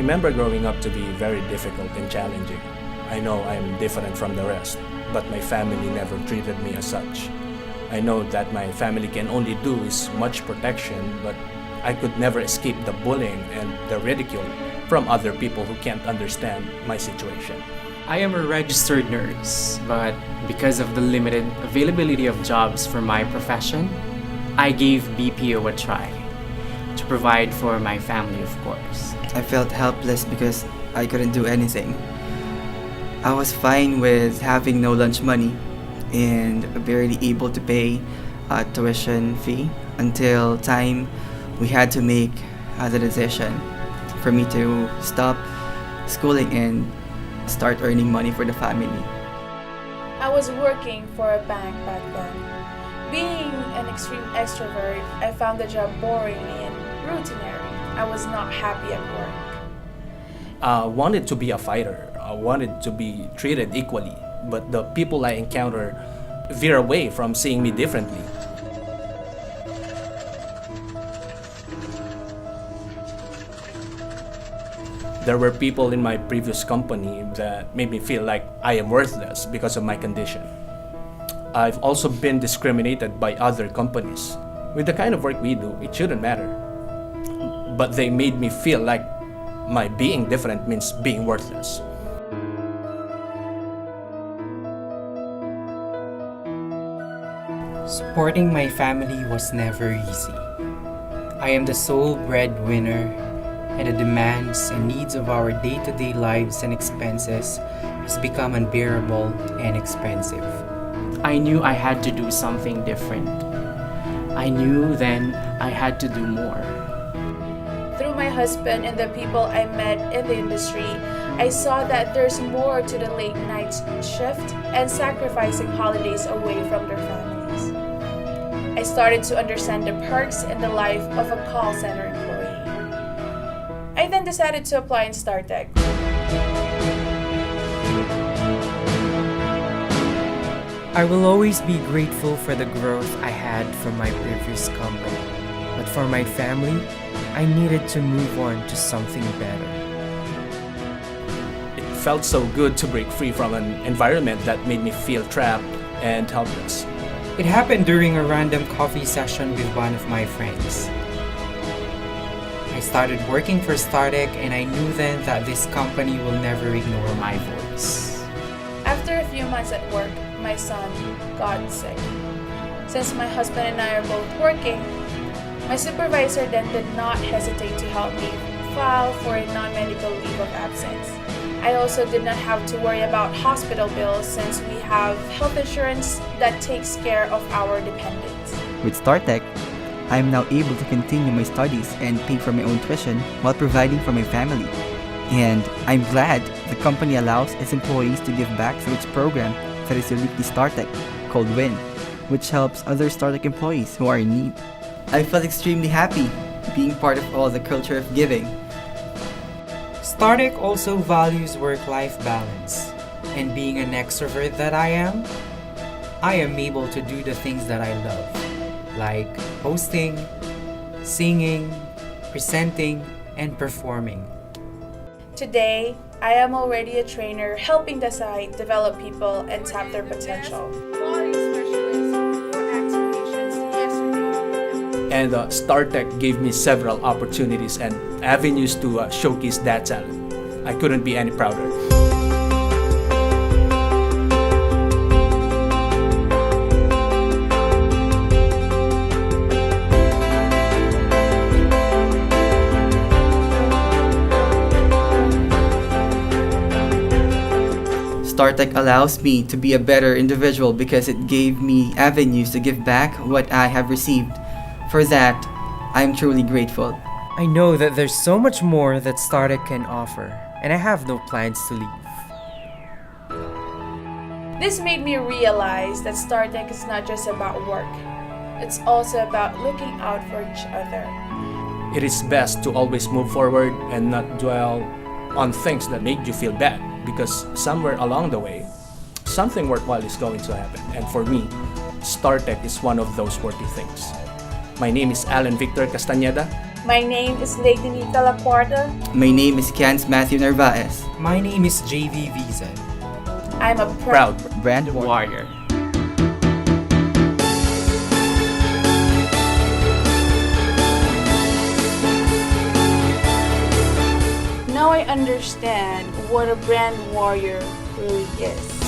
remember growing up to be very difficult and challenging. I know I'm different from the rest, but my family never treated me as such. I know that my family can only do is much protection, but I could never escape the bullying and the ridicule from other people who can't understand my situation. I am a registered nurse, but because of the limited availability of jobs for my profession, I gave BPO a try to provide for my family, of course. I felt helpless because I couldn't do anything. I was fine with having no lunch money and barely able to pay a tuition fee until time we had to make the decision for me to stop schooling and start earning money for the family. I was working for a bank back then. Being an extreme extrovert, I found the job boring and routinary. I was not happy at work. I wanted to be a fighter. I wanted to be treated equally, but the people I encounter veer away from seeing me differently. There were people in my previous company that made me feel like I am worthless because of my condition. I've also been discriminated by other companies. With the kind of work we do, it shouldn't matter. But they made me feel like my being different means being worthless. Supporting my family was never easy. I am the sole breadwinner, and the demands and needs of our day-to-day lives and expenses has become unbearable and expensive. I knew I had to do something different. I knew then I had to do more. Through my husband and the people I met in the industry, I saw that there's more to the late night shift and sacrificing holidays away from their families. I started to understand the perks in the life of a call center employee. I then decided to apply in STARTEK. I will always be grateful for the growth I had from my previous company. But for my family, I needed to move on to something better. It felt so good to break free from an environment that made me feel trapped and helpless. It happened during a random coffee session with one of my friends. I started working for STARTEK, and I knew then that this company will never ignore my voice. After a few months at work, my son got sick. Since my husband and I are both working, my supervisor then did not hesitate to help me file for a non-medical leave of absence. I also did not have to worry about hospital bills since we have health insurance that takes care of our dependents. With STARTEK, I am now able to continue my studies and pay for my own tuition while providing for my family. And I'm glad the company allows its employees to give back through its program that is uniquely STARTEK, called WIN, which helps other STARTEK employees who are in need. I felt extremely happy being part of all the culture of giving. STARTEK also values work-life balance, and being an extrovert that I am able to do the things that I love, like hosting, singing, presenting, and performing. Today, I am already a trainer helping the site develop people and tap their potential. And STARTEK gave me several opportunities and avenues to showcase that talent. I couldn't be any prouder. STARTEK allows me to be a better individual because it gave me avenues to give back what I have received. For that, I am truly grateful. I know that there's so much more that STARTEK can offer, and I have no plans to leave. This made me realize that STARTEK is not just about work. It's also about looking out for each other. It is best to always move forward and not dwell on things that make you feel bad, because somewhere along the way, something worthwhile is going to happen. And for me, STARTEK is one of those worthy things. My name is Alan Victor Castañeda. My name is Lady Nika Laporta. My name is Cans Matthew Narvaez. My name is JV Vizan. I'm a Proud Brand Warrior. Now I understand what a brand warrior really is.